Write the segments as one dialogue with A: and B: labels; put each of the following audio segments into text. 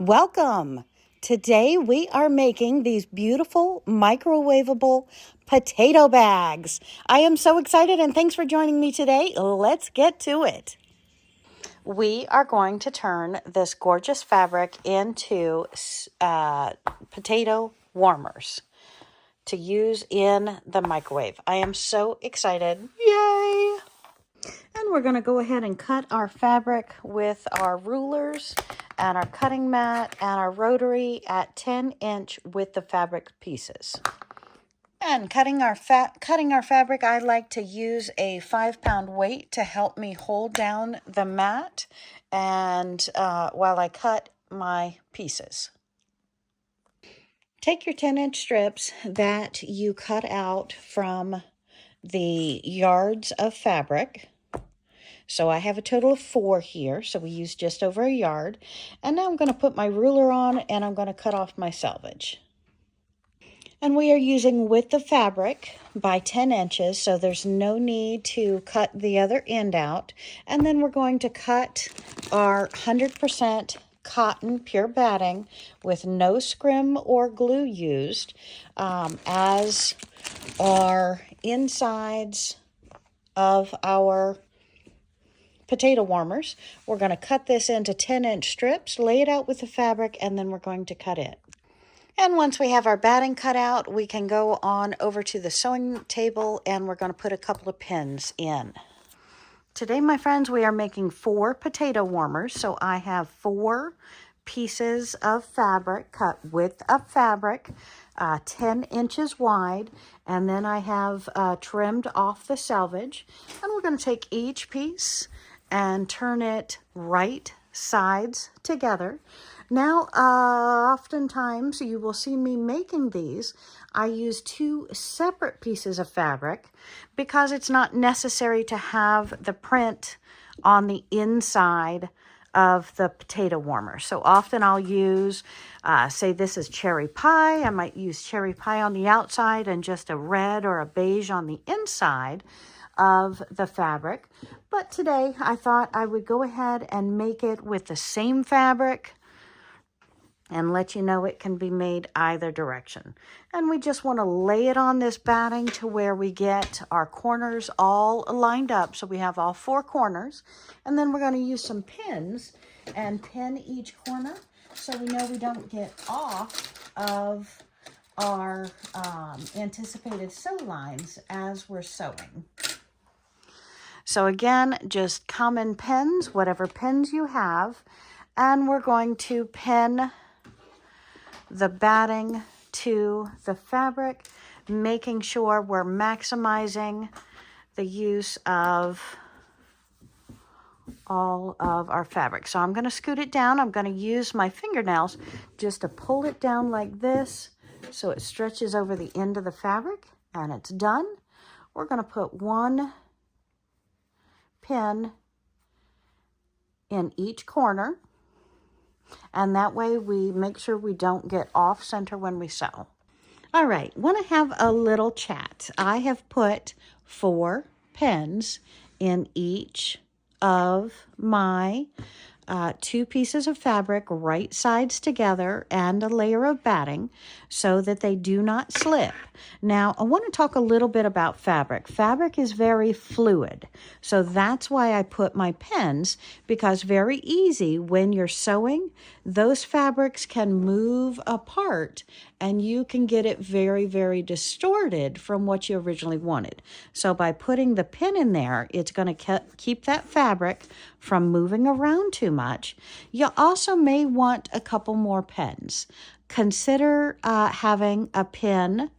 A: Welcome! Today we are making these beautiful microwavable potato bags. I am so excited and thanks for joining me today. Let's get to it. We are going to turn this gorgeous fabric into potato warmers to use in the microwave. I am so excited. Yay! And we're going to go ahead and cut our fabric with our rulers and our cutting mat and our rotary at 10-inch with the fabric pieces. And cutting our fabric, I like to use a 5-pound weight to help me hold down the mat and while I cut my pieces. Take your 10-inch strips that you cut out from the yards of fabric. So I have a total of 4 here, so we use just over a yard. And now I'm going to put my ruler on and I'm going to cut off my selvage. And we are using width of fabric by 10 inches, so there's no need to cut the other end out. And then we're going to cut our 100% cotton pure batting with no scrim or glue used as our insides of our potato warmers. We're going to cut this into 10-inch strips, lay it out with the fabric, and then we're going to cut it. And once we have our batting cut out, we can go on over to the sewing table and we're going to put a couple of pins in. Today, my friends, we are making 4 potato warmers. So I have 4 pieces of fabric cut width of fabric, 10 inches wide, and then I have trimmed off the selvage. And we're going to take each piece and turn it right sides together. Now, oftentimes you will see me making these. I use 2 separate pieces of fabric because it's not necessary to have the print on the inside of the potato warmer. So often I'll use, say this is cherry pie. I might use cherry pie on the outside and just a red or a beige on the inside of the fabric. But today I thought I would go ahead and make it with the same fabric and let you know it can be made either direction. And we just want to lay it on this batting to where we get our corners all lined up. So we have all 4 corners. And then we're going to use some pins and pin each corner so we know we don't get off of our anticipated sew lines as we're sewing. So again, just common pins, whatever pins you have, and we're going to pin the batting to the fabric, making sure we're maximizing the use of all of our fabric. So I'm going to scoot it down. I'm going to use my fingernails just to pull it down like this so it stretches over the end of the fabric, and it's done. We're going to put 1 pin in each corner, and that way we make sure we don't get off center when we sew. All right, want to have a little chat. I have put 4 pins in each of my 2 pieces of fabric right sides together and a layer of batting so that they do not slip. Now, I want to talk a little bit about fabric. Fabric is very fluid, so that's why I put my pins, because very easy when you're sewing, those fabrics can move apart and you can get it very, very distorted from what you originally wanted. So by putting the pin in there, it's going to keep that fabric from moving around too much. You also may want a couple more pins. Consider having a pin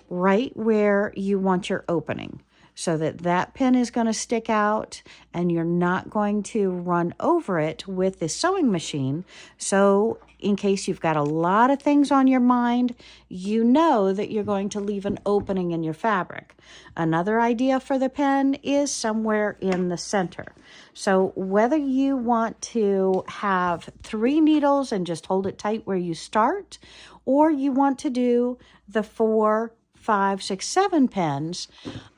A: right where you want your opening so that that pin is going to stick out and you're not going to run over it with the sewing machine. So in case you've got a lot of things on your mind, you know that you're going to leave an opening in your fabric. Another idea for the pin is somewhere in the center. So whether you want to have 3 needles and just hold it tight where you start, or you want to do the 4 5, 6, 7 pens,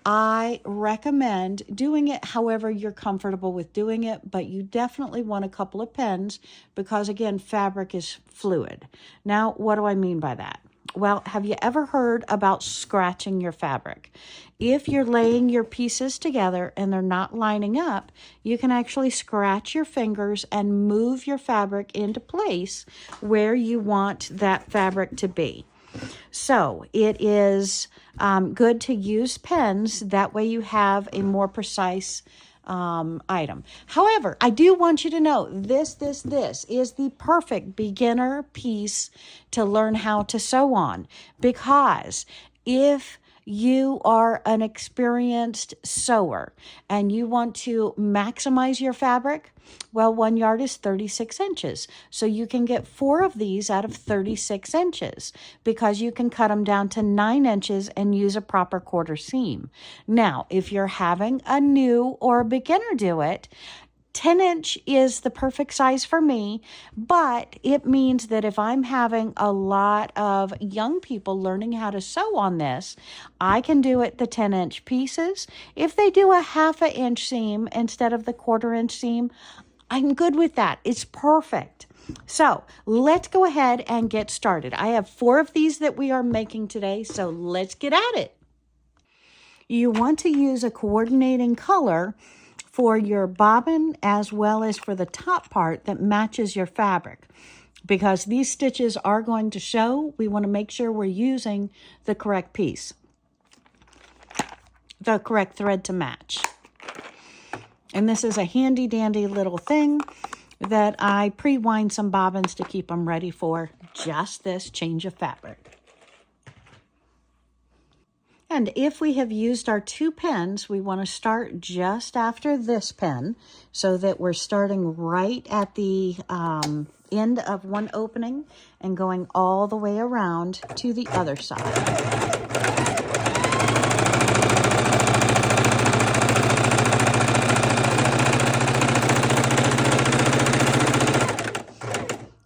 A: I recommend doing it however you're comfortable with doing it, but you definitely want a couple of pens because, again, fabric is fluid. Now, what do I mean by that? Well, have you ever heard about scratching your fabric? If you're laying your pieces together and they're not lining up, you can actually scratch your fingers and move your fabric into place where you want that fabric to be. So it is good to use pens. That way you have a more precise item. However, I do want you to know this is the perfect beginner piece to learn how to sew on, because if you are an experienced sewer and you want to maximize your fabric, well, 1 yard is 36 inches. So you can get 4 of these out of 36 inches because you can cut them down to 9 inches and use a proper quarter seam. Now, if you're having a new or a beginner do it, 10-inch is the perfect size for me, but it means that if I'm having a lot of young people learning how to sew on this, I can do it the 10-inch pieces. If they do a 1/2 inch seam instead of the 1/4 inch seam, I'm good with that. It's perfect. So let's go ahead and get started. I have 4 of these that we are making today, so let's get at it. You want to use a coordinating color for your bobbin as well as for the top part that matches your fabric. Because these stitches are going to show, we want to make sure we're using the correct piece, the correct thread to match. And this is a handy dandy little thing that I pre-wind some bobbins to keep them ready for just this change of fabric. And if we have used our 2 pens, we want to start just after this pen so that we're starting right at the end of one opening and going all the way around to the other side.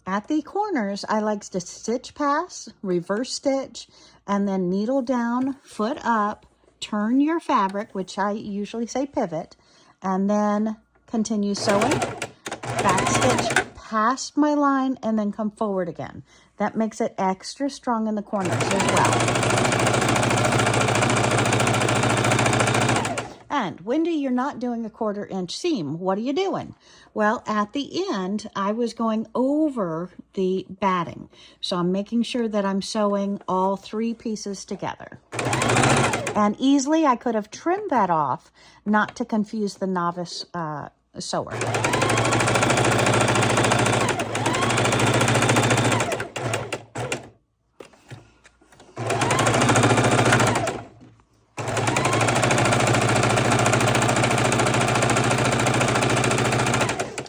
A: At the corners, I like to stitch pass, reverse stitch, and then needle down, foot up, turn your fabric, which I usually say pivot, and then continue sewing, back stitch past my line, and then come forward again. That makes it extra strong in the corners as well. And Wendy, you're not doing a 1/4 inch seam. What are you doing? Well, at the end, I was going over the batting. So I'm making sure that I'm sewing all 3 pieces together. And easily I could have trimmed that off, not to confuse the novice sewer.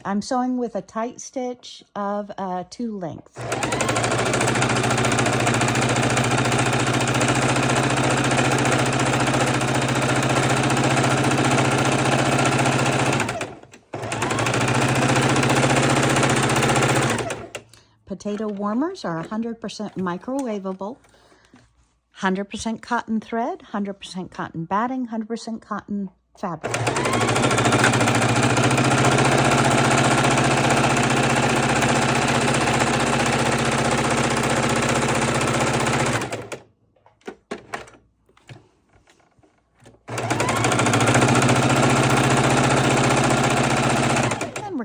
A: I'm sewing with a tight stitch of 2 lengths. Potato warmers are 100% microwavable, 100% cotton thread, 100% cotton batting, 100% cotton fabric.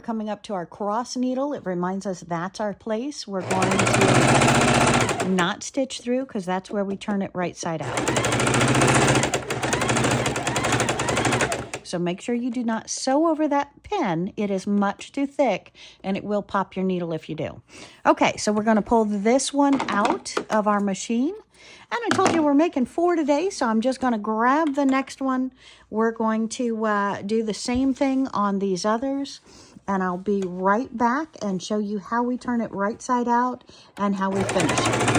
A: Coming up to our cross needle, it reminds us that's our place. We're going to not stitch through because that's where we turn it right side out. So make sure you do not sew over that pin. It is much too thick and it will pop your needle if you do. Okay, so we're going to pull this one out of our machine. And I told you we're making 4 today, so I'm just going to grab the next one. We're going to do the same thing on these others. And I'll be right back and show you how we turn it right side out and how we finish it.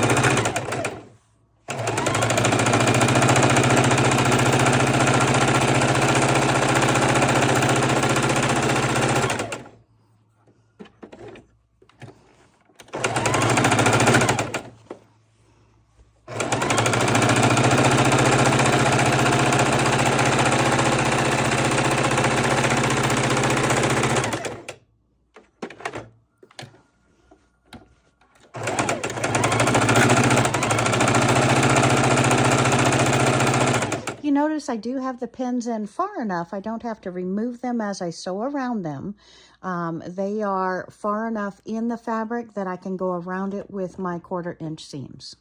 A: yes, I do have the pins in far enough. I don't have to remove them as I sew around them. They are far enough in the fabric that I can go around it with my 1/4 inch seams.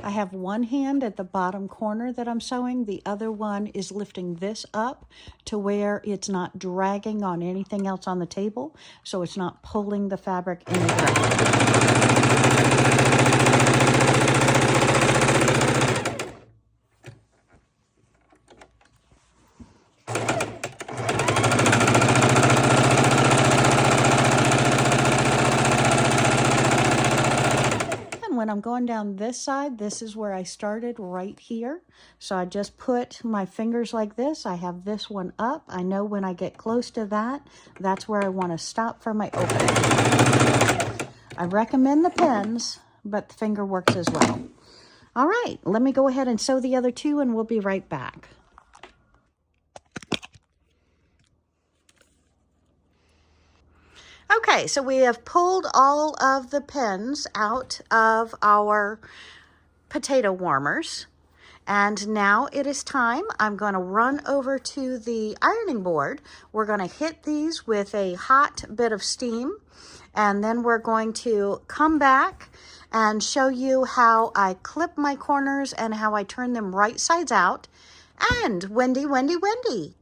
A: I have one hand at the bottom corner that I'm sewing. The other one is lifting this up to where it's not dragging on anything else on the table, so it's not pulling the fabric in the direction. When I'm going down this side, this is where I started right here. So I just put my fingers like this. I have this one up. I know when I get close to that, that's where I want to stop for my opening. I recommend the pins, but the finger works as well. All right, let me go ahead and sew the other two and we'll be right back. Okay, so we have pulled all of the pins out of our potato warmers. And now it is time. I'm going to run over to the ironing board. We're going to hit these with a hot bit of steam. And then we're going to come back and show you how I clip my corners and how I turn them right sides out. And Wendy,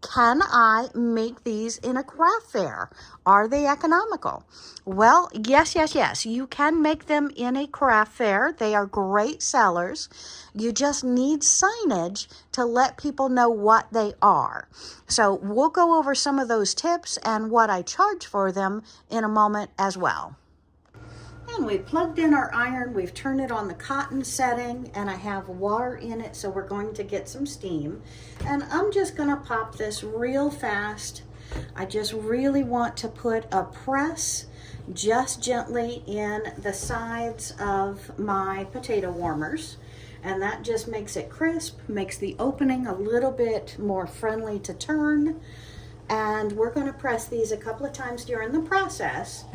A: can I make these in a craft fair? Are they economical? Well, yes. You can make them in a craft fair. They are great sellers. You just need signage to let people know what they are. So we'll go over some of those tips and what I charge for them in a moment as well. And we plugged in our iron, we've turned it on the cotton setting, and I have water in it, so we're going to get some steam. And I'm just gonna pop this real fast. I just really want to put a press just gently in the sides of my potato warmers. And that just makes it crisp, makes the opening a little bit more friendly to turn. And we're gonna press these a couple of times during the process.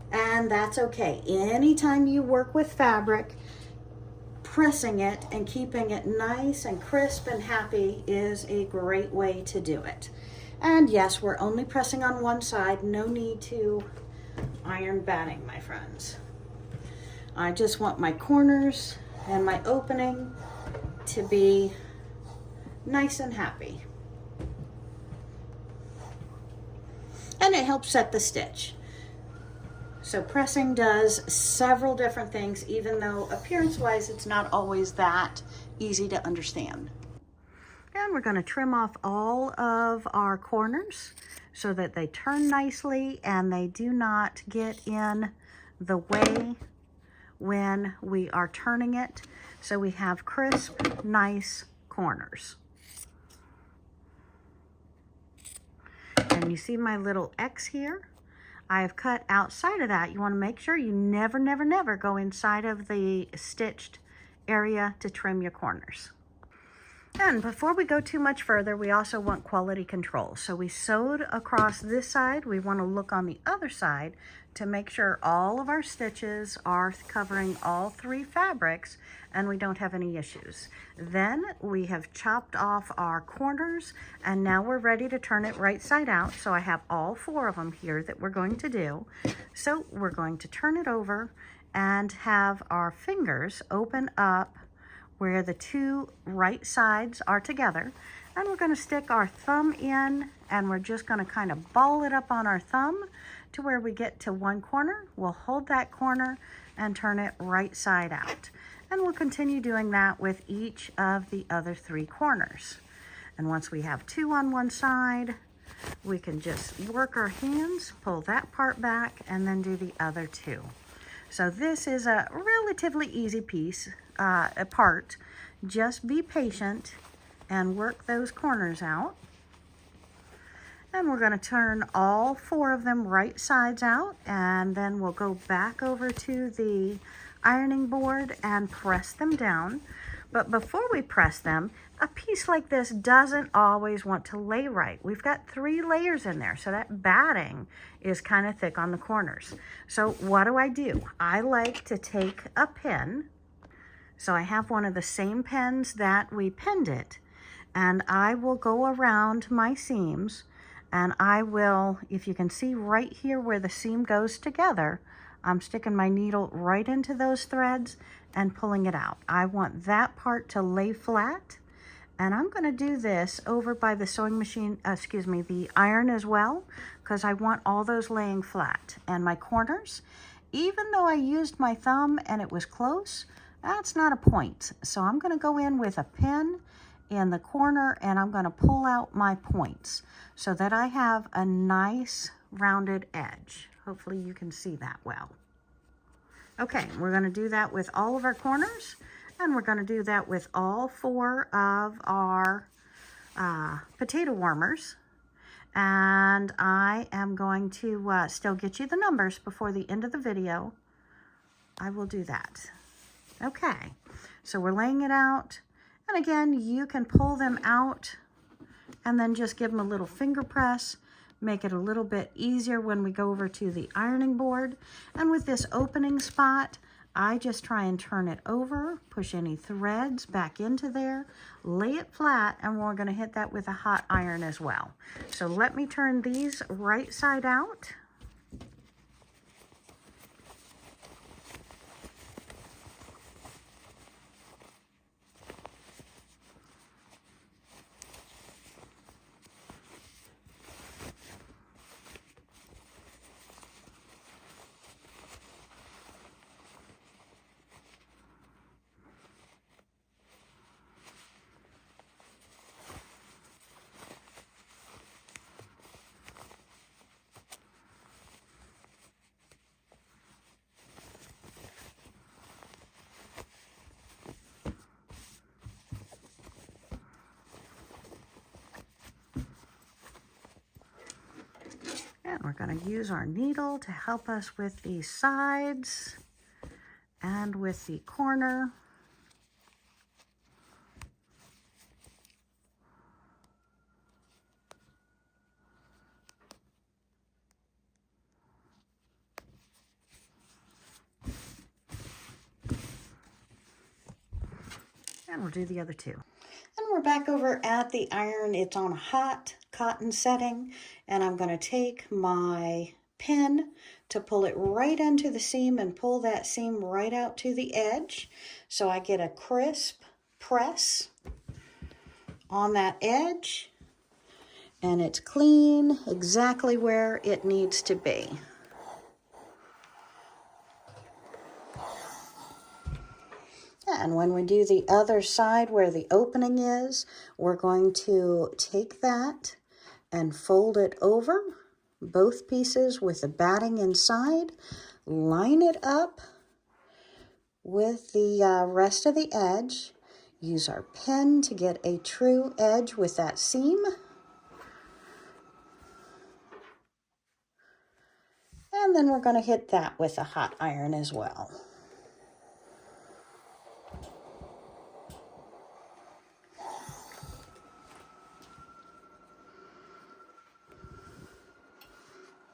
A: And that's okay. Anytime you work with fabric, pressing it and keeping it nice and crisp and happy is a great way to do it. And yes, we're only pressing on one side. No need to iron batting, my friends. I just want my corners and my opening to be nice and happy. And it helps set the stitch. So pressing does several different things, even though appearance-wise it's not always that easy to understand. And we're going to trim off all of our corners so that they turn nicely and they do not get in the way when we are turning it. So we have crisp, nice corners. And you see my little X here? I have cut outside of that. You want to make sure you never go inside of the stitched area to trim your corners. And before we go too much further, we also want quality control. So we sewed across this side. We want to look on the other side to make sure all of our stitches are covering all three fabrics and we don't have any issues. Then we have chopped off our corners and now we're ready to turn it right side out. So I have all four of them here that we're going to do. So we're going to turn it over and have our fingers open up where the two right sides are together. And we're going to stick our thumb in and we're just going to kind of ball it up on our thumb to where we get to one corner. We'll hold that corner and turn it right side out. And we'll continue doing that with each of the other three corners. And once we have two on one side, we can just work our hands, pull that part back, and then do the other two. So this is a relatively easy piece, part. Just be patient and work those corners out. And we're going to turn all 4 of them right sides out, and then we'll go back over to the ironing board and press them down. But before we press them, a piece like this doesn't always want to lay right. We've got 3 layers in there, so that batting is kind of thick on the corners. So what do? I like to take a pin. So I have one of the same pens that we pinned it, and I will go around my seams, and I will, if you can see right here where the seam goes together, I'm sticking my needle right into those threads and pulling it out. I want that part to lay flat, and I'm going to do this over by the sewing machine, the iron as well, because I want all those laying flat. And my corners, even though I used my thumb and it was close, that's not a point. So I'm going to go in with a pin in the corner, and I'm going to pull out my points so that I have a nice rounded edge. Hopefully you can see that well. Okay, we're going to do that with all of our corners, and we're going to do that with all 4 of our potato warmers. And I am going to still get you the numbers before the end of the video. I will do that. Okay, so we're laying it out. And again, you can pull them out and then just give them a little finger press. Make it a little bit easier when we go over to the ironing board. And with this opening spot, I just try and turn it over, push any threads back into there, lay it flat, and we're going to hit that with a hot iron as well. So let me turn these right side out. And we're going to use our needle to help us with the sides and with the corner. And we'll do the other 2. And we're back over at the iron. It's on a hot cotton setting, and I'm going to take my pin to pull it right into the seam and pull that seam right out to the edge, so I get a crisp press on that edge, and it's clean exactly where it needs to be. And when we do the other side where the opening is, we're going to take that and fold it over, both pieces with the batting inside, line it up with the rest of the edge, use our pen to get a true edge with that seam, and then we're going to hit that with a hot iron as well.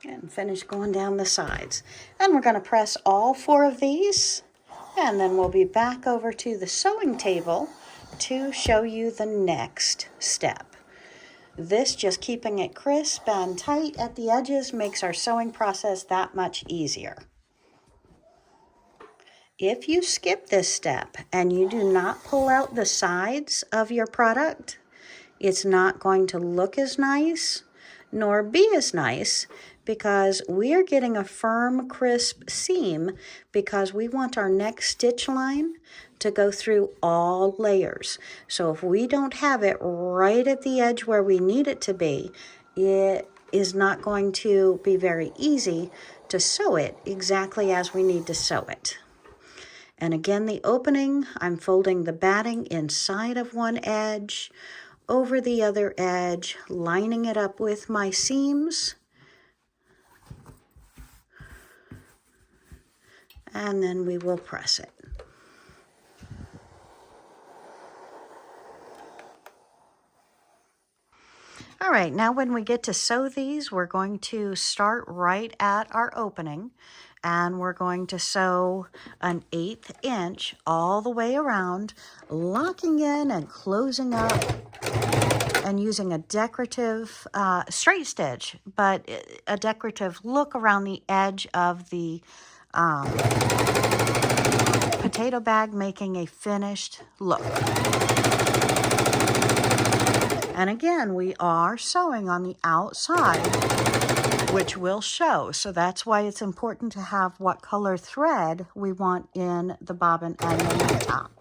A: And finish going down the sides. And we're going to press all 4 of these, and then we'll be back over to the sewing table to show you the next step. This, just keeping it crisp and tight at the edges, makes our sewing process that much easier. If you skip this step and you do not pull out the sides of your product, it's not going to look as nice nor be as nice, because we are getting a firm, crisp seam because we want our next stitch line to go through all layers. So if we don't have it right at the edge where we need it to be, it is not going to be very easy to sew it exactly as we need to sew it. And again, the opening, I'm folding the batting inside of one edge, over the other edge, lining it up with my seams. And then we will press it. All right, now when we get to sew these, we're going to start right at our opening, and we're going to sew an 1/8 inch all the way around, locking in and closing up and using a decorative straight stitch, but a decorative look around the edge of the potato bag, making a finished look. And again, we are sewing on the outside, which will show. So that's why it's important to have what color thread we want in the bobbin and in the top.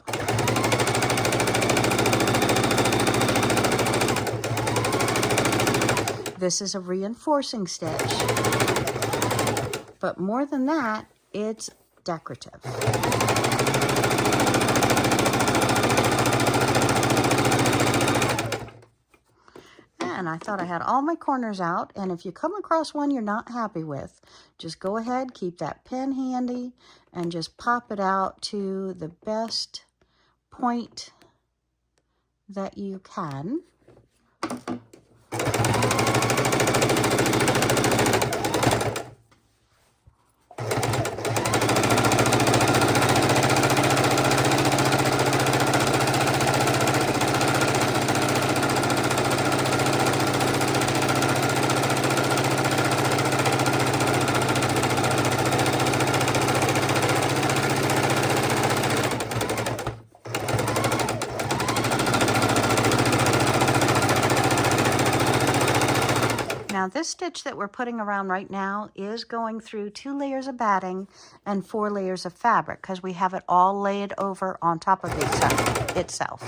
A: This is a reinforcing stitch, but more than that, it's decorative. And I thought I had all my corners out, and if you come across one you're not happy with, just go ahead, keep that pin handy, and just pop it out to the best point that you can. Now this stitch that we're putting around right now is going through 2 layers of batting and 4 layers of fabric, because we have it all laid over on top of itself.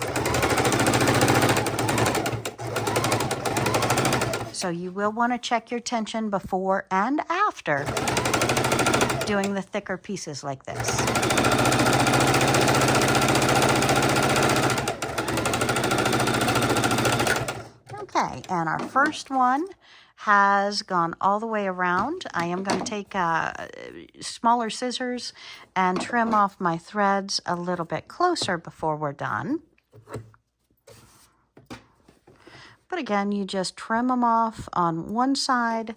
A: So you will want to check your tension before and after doing the thicker pieces like this. Okay, and our first one has gone all the way around. I am going to take smaller scissors and trim off my threads a little bit closer before we're done. But again, you just trim them off on one side,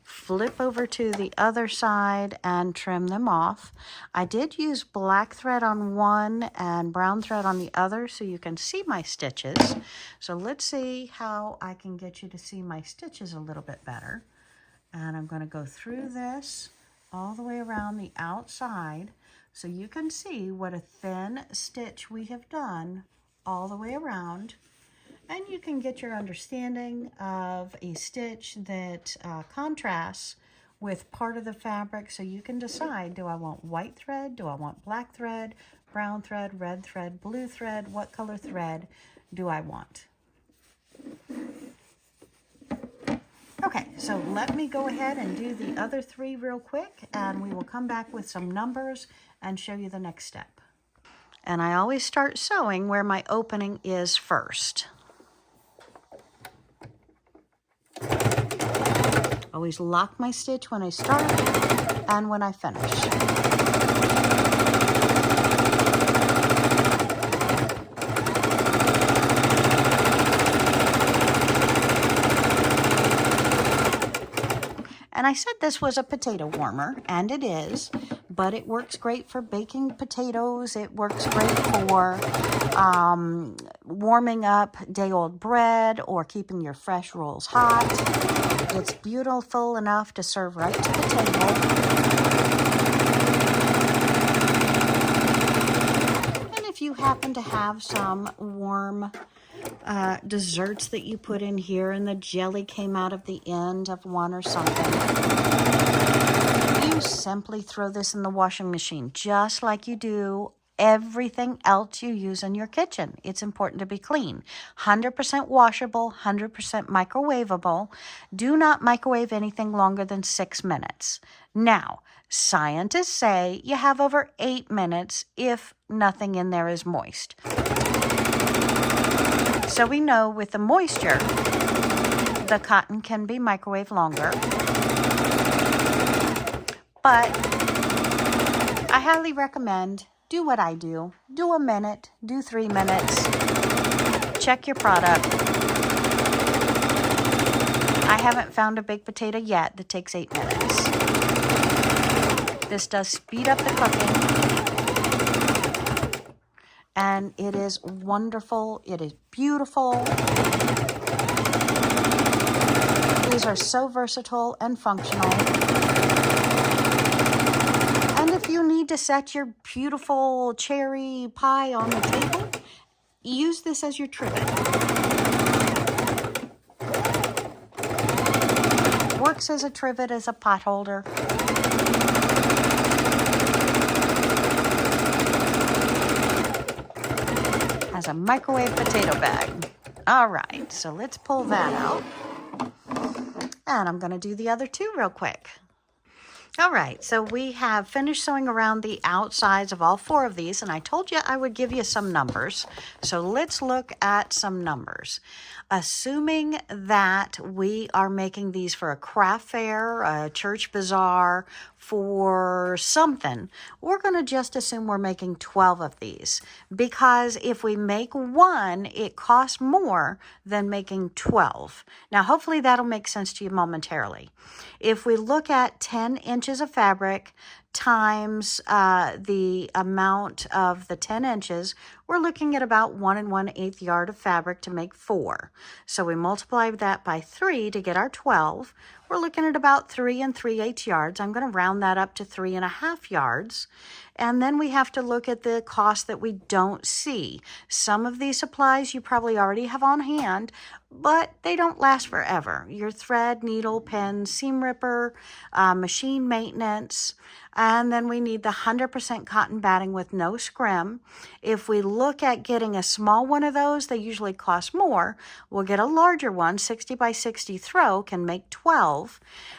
A: flip over to the other side and trim them off. I did use black thread on one and brown thread on the other so you can see my stitches. So let's see how I can get you to see my stitches a little bit better. And I'm going to go through this all the way around the outside so you can see what a thin stitch we have done all the way around. And you can get your understanding of a stitch that contrasts with part of the fabric, so you can decide, do I want white thread, do I want black thread, brown thread, red thread, blue thread, what color thread do I want? Okay, so let me go ahead and do the other 3 real quick, and we will come back with some numbers and show you the next step. And I always start sewing where my opening is first. Always lock my stitch when I start and when I finish. And I said this was a potato warmer, and it is, but it works great for baking potatoes. It works great for warming up day-old bread or keeping your fresh rolls hot. It's beautiful enough to serve right to the table. And if you happen to have some warm desserts that you put in here and the jelly came out of the end of one or something, you simply throw this in the washing machine just like you do everything else you use in your kitchen. It's important to be clean. 100% washable, 100% microwavable. Do not microwave anything longer than 6 minutes. Now, scientists say you have over 8 minutes if nothing in there is moist. So we know with the moisture, the cotton can be microwaved longer. But I highly recommend do what I do. Do a minute, do 3 minutes. Check your product. I haven't found a baked potato yet that takes 8 minutes. This does speed up the cooking. And it is wonderful. It is beautiful. These are so versatile and functional. And if you need to set your beautiful cherry pie on the table, use this as your trivet. Works as a trivet, as a pot holder. As a microwave potato bag. All right, so let's pull that out. And I'm going to do the other two real quick. All right, so we have finished sewing around the outsides of all 4 of these, and I told you I would give you some numbers. So let's look at some numbers. Assuming that we are making these for a craft fair, a church bazaar, for something, we're going to just assume we're making 12 of these, because if we make 1, it costs more than making 12. Now, hopefully that'll make sense to you momentarily. If we look at 10 inches of fabric times the amount of the 10 inches, we're looking at about 1 1/8 yard of fabric to make 4. So we multiply that by 3 to get our 12. We're looking at about 3 3/8 yards. I'm going to round that up to 3 1/2 yards. And then we have to look at the cost that we don't see. Some of these supplies you probably already have on hand, but they don't last forever. Your thread, needle, pen, seam ripper, machine maintenance, and then we need the 100% cotton batting with no scrim. If we look at getting a small one of those, they usually cost more. We'll get a larger one, 60 by 60 throw, can make 12.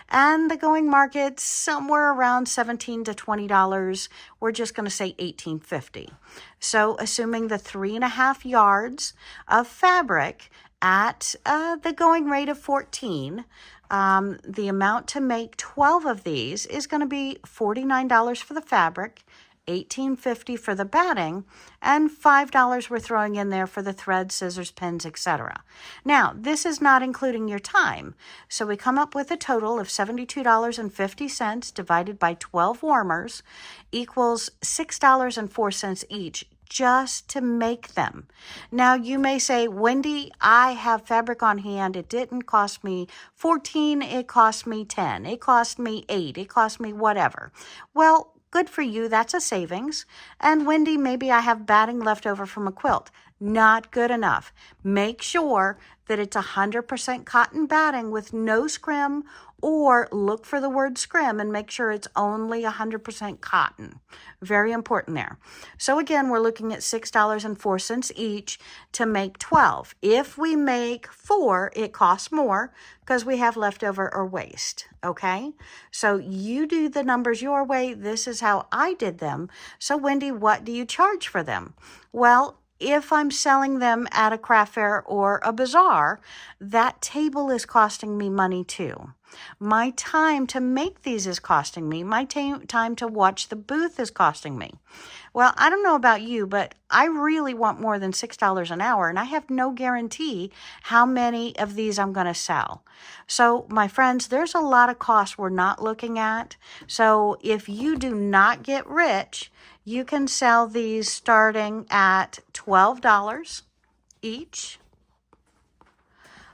A: And the going market's somewhere around $17 to $20. We're just going to say $18.50. So assuming the 3 1/2 yards of fabric at the going rate of 14, the amount to make 12 of these is going to be $49 for the fabric, $18.50 for the batting, and $5 we're throwing in there for the thread, scissors, pins, etc. Now, this is not including your time. So we come up with a total of $72.50 divided by 12 warmers equals $6.04 each, just to make them. Now, you may say, Wendy, I have fabric on hand. It didn't cost me $14. It cost me $10. It cost me $8. It cost me whatever. Well, good for you. That's a savings. And Wendy, maybe I have batting left over from a quilt. Not good enough. Make sure that it's 100% cotton batting with no scrim, or look for the word scrim and make sure it's only 100% cotton. Very important there. So again, we're looking at $6.04 each to make 12. If we make 4, it costs more because we have leftover or waste. Okay? So you do the numbers your way. This is how I did them. So Wendy, what do you charge for them? Well, if I'm selling them at a craft fair or a bazaar, that table is costing me money too. My time to make these is costing me. My time to watch the booth is costing me. Well, I don't know about you, but I really want more than $6 an hour, and I have no guarantee how many of these I'm going to sell. So, my friends, there's a lot of costs we're not looking at. So, if you do not get rich, you can sell these starting at $12 each.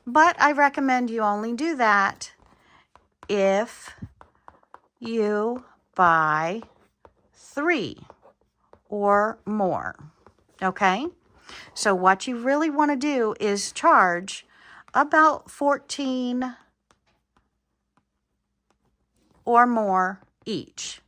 A: But I recommend you only do that if you buy 3 or more. Okay? So what you really want to do is charge about $14 or more each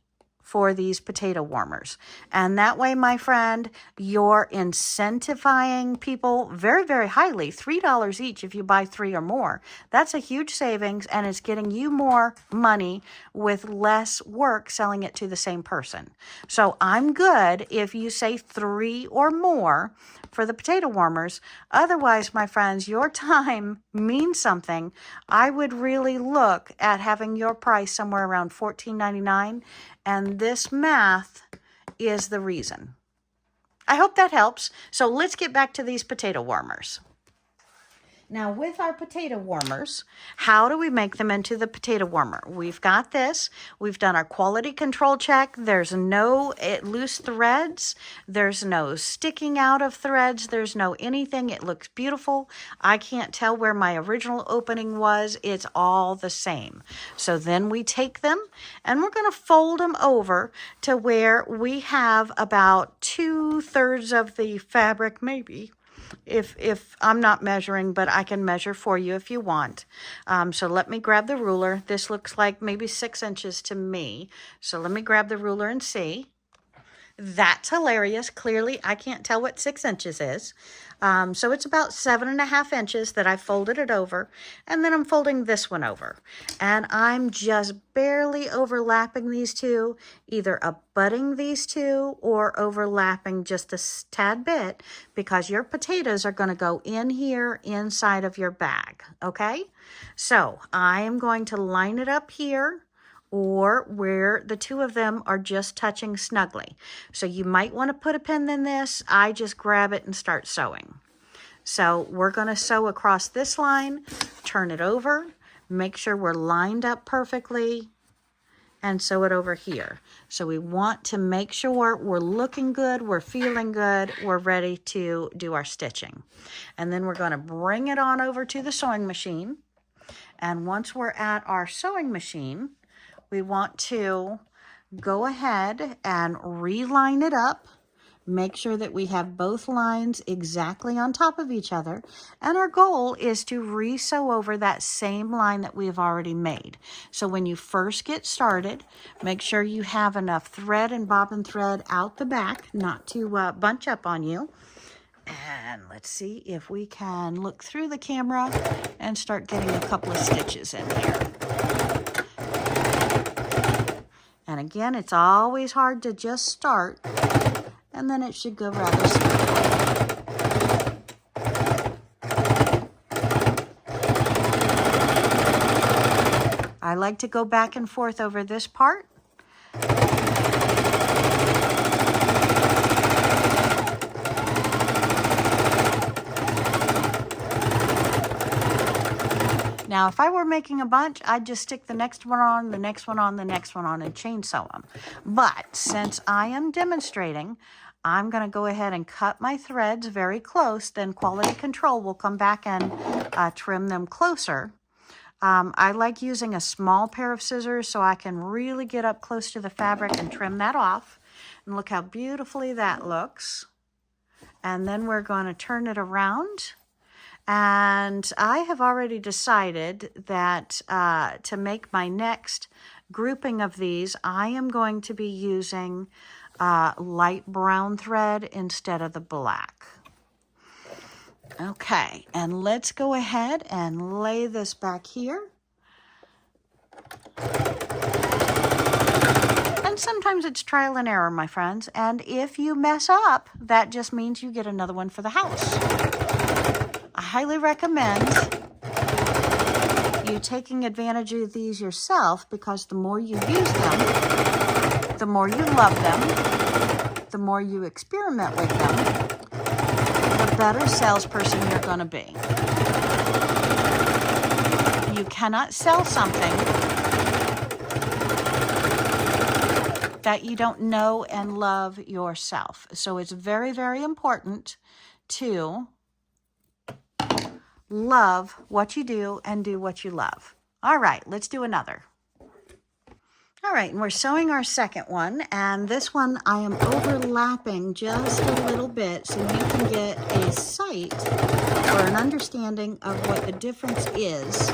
A: for these potato warmers. And that way, my friend, you're incentivizing people very, very highly. $3 each if you buy 3 or more. That's a huge savings, and it's getting you more money with less work selling it to the same person. So I'm good if you say 3 or more for the potato warmers. Otherwise, my friends, your time means something. I would really look at having your price somewhere around $14.99, and this math is the reason. I hope that helps. So let's get back to these potato warmers. Now, with our potato warmers, how do we make them into the potato warmer? We've got this. We've done our quality control check. There's no loose threads. There's no sticking out of threads. There's no anything. It looks beautiful. I can't tell where my original opening was. It's all the same. So then we take them and we're going to fold them over to where we have about 2/3 of the fabric, maybe. If I'm not measuring, but I can measure for you if you want. So let me grab the ruler. This looks like maybe 6 inches to me. So let me grab the ruler and see. That's hilarious. Clearly, I can't tell what 6 inches is. So it's about 7.5 inches that I folded it over. And then I'm folding this one over. And I'm just barely overlapping these two, either abutting these two or overlapping just a tad bit, because your potatoes are going to go in here inside of your bag. Okay? So I am going to line it up here, or where the two of them are just touching snugly. So you might want to put a pin in this. I just grab it and start sewing. So we're going to sew across this line, turn it over, make sure we're lined up perfectly, and sew it over here. So we want to make sure we're looking good, we're feeling good, we're ready to do our stitching. And then we're going to bring it on over to the sewing machine. And once we're at our sewing machine, we want to go ahead and reline it up. Make sure that we have both lines exactly on top of each other. And our goal is to re-sew over that same line that we've already made. So when you first get started, make sure you have enough thread and bobbin thread out the back, not to bunch up on you. And let's see if we can look through the camera and start getting a couple of stitches in here. And again, it's always hard to just start, and then it should go rather smoothly. I like to go back and forth over this part. Now, if I were making a bunch, I'd just stick the next one on, the next one on, the next one on, and chainsaw them. But since I am demonstrating, I'm going to go ahead and cut my threads very close. Then quality control will come back and trim them closer. I like using a small pair of scissors so I can really get up close to the fabric and trim that off. And look how beautifully that looks. And then we're going to turn it around. And I have already decided that to make my next grouping of these, I am going to be using light brown thread instead of the black. Okay, and let's go ahead and lay this back here. And sometimes it's trial and error, my friends. And if you mess up, that just means you get another one for the house. I highly recommend you taking advantage of these yourself, because the more you use them, the more you love them, the more you experiment with them, the better salesperson you're going to be. You cannot sell something that you don't know and love yourself. So it's very, very important to love what you do and do what you love. All right, let's do another. All right, and we're sewing our second one, and this one I am overlapping just a little bit so you can get a sight or an understanding of what the difference is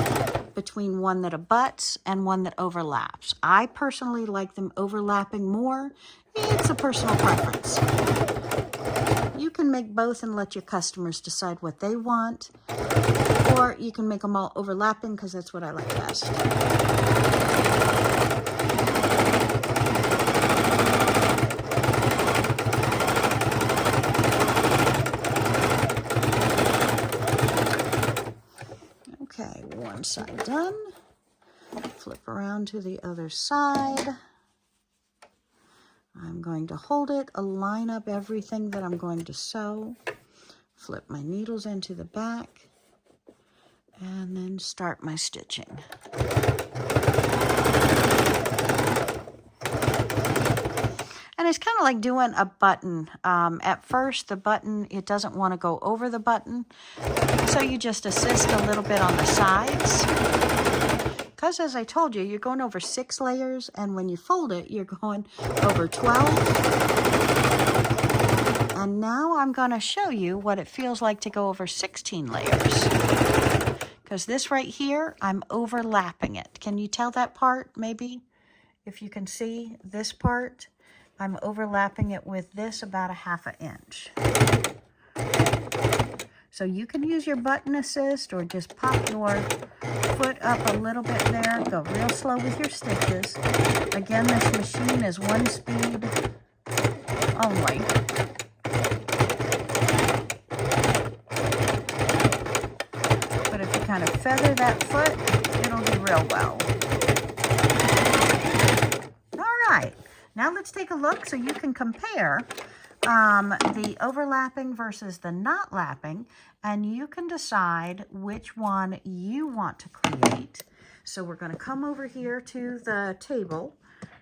A: between one that abuts and one that overlaps. I personally like them overlapping more. It's a personal preference. You can make both and let your customers decide what they want, or you can make them all overlapping because that's what I like best. Okay, one side done. Flip around to the other side. I'm going to hold it, align up everything that I'm going to sew, flip my needles into the back, and then start my stitching. And it's kind of like doing a button. At first, the button, it doesn't want to go over the button, so you just assist a little bit on the sides. Because as I told you, you're going over 6 layers, and when you fold it, you're going over 12. And now I'm going to show you what it feels like to go over 16 layers. Because this right here, I'm overlapping it. Can you tell that part, maybe? If you can see this part, I'm overlapping it with this about 1/2 inch. So you can use your button assist or just pop your foot up a little bit there. Go real slow with your stitches. Again, this machine is 1 speed only. But if you kind of feather that foot, it'll do real well. All right, now let's take a look so you can compare the overlapping versus the not lapping, and you can decide which one you want to create. So we're going to come over here to the table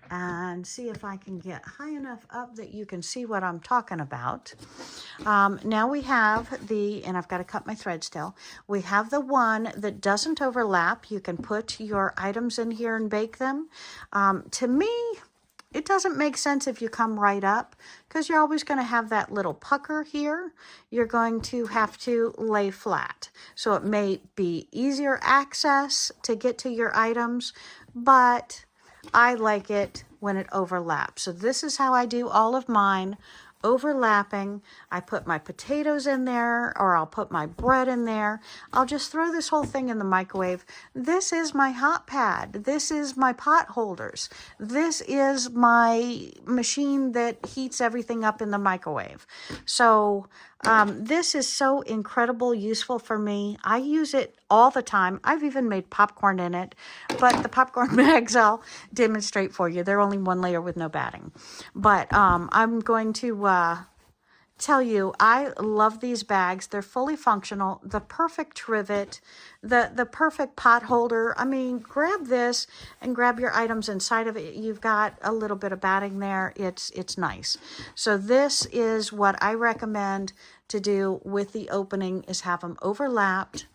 A: and see if I can get high enough up that you can see what I'm talking about. Now we have the, and I've got to cut my thread still, we have the one that doesn't overlap. You can put your items in here and bake them. To me, it doesn't make sense if you come right up, because you're always going to have that little pucker here. You're going to have to lay flat. So it may be easier access to get to your items, but I like it when it overlaps. So this is how I do all of mine, overlapping. I put my potatoes in there, or I'll put my bread in there. I'll just throw this whole thing in the microwave. This is my hot pad. This is my pot holders. This is my machine that heats everything up in the microwave. So this is so incredible useful for me. I use it all the time. I've even made popcorn in it, but the popcorn bags I'll demonstrate for you. They're only 1 layer with no batting. But I'm going to tell you, I love these bags. They're fully functional, the perfect trivet, the perfect pot holder. I mean, grab this and grab your items inside of it. You've got a little bit of batting there. It's nice. So this is what I recommend to do with the opening, is have them overlapped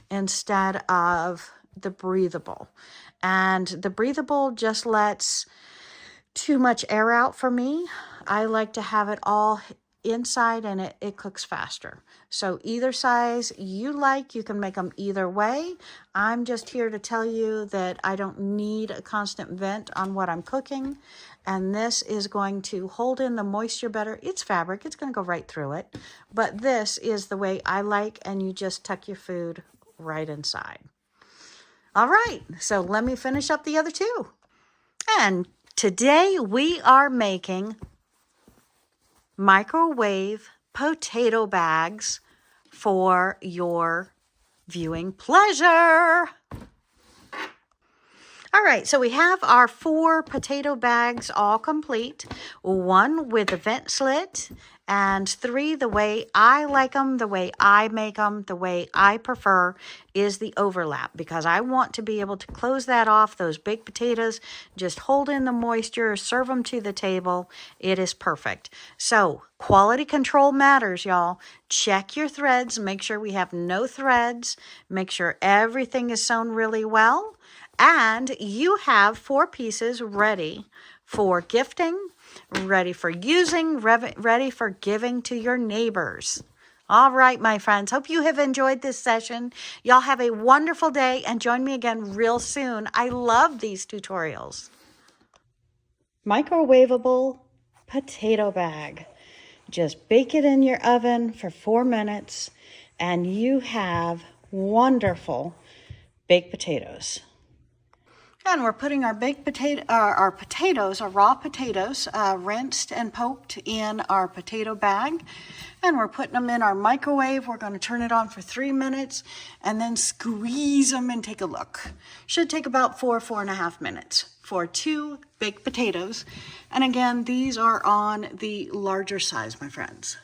A: instead of the breathable. And the breathable just lets too much air out for me. I like to have it all inside, and it cooks faster. So either size you like, you can make them either way. I'm just here to tell you that I don't need a constant vent on what I'm cooking, and this is going to hold in the moisture better. It's fabric, it's going to go right through it, but this is the way I like, and you just tuck your food right inside. All right, so let me finish up the other two. And today we are making microwave potato bags for your viewing pleasure. All right, so we have our 4 potato bags all complete. 1 with a vent slit, and 3 the way I like them, the way I make them, the way I prefer is the overlap, because I want to be able to close that off, those baked potatoes, just hold in the moisture, serve them to the table. It is perfect. So quality control matters, y'all. Check your threads, make sure we have no threads, make sure everything is sewn really well. And you have 4 pieces ready for gifting, ready for using, ready for giving to your neighbors. All right, my friends. Hope you have enjoyed this session. Y'all have a wonderful day and join me again real soon. I love these tutorials. Microwavable potato bag. Just bake it in your oven for 4 minutes and you have wonderful baked potatoes. And we're putting our baked potato, our potatoes, our raw potatoes, rinsed and poked in our potato bag. And we're putting them in our microwave. We're going to turn it on for 3 minutes and then squeeze them and take a look. Should take about 4.5 minutes for 2 baked potatoes. And again, these are on the larger size, my friends.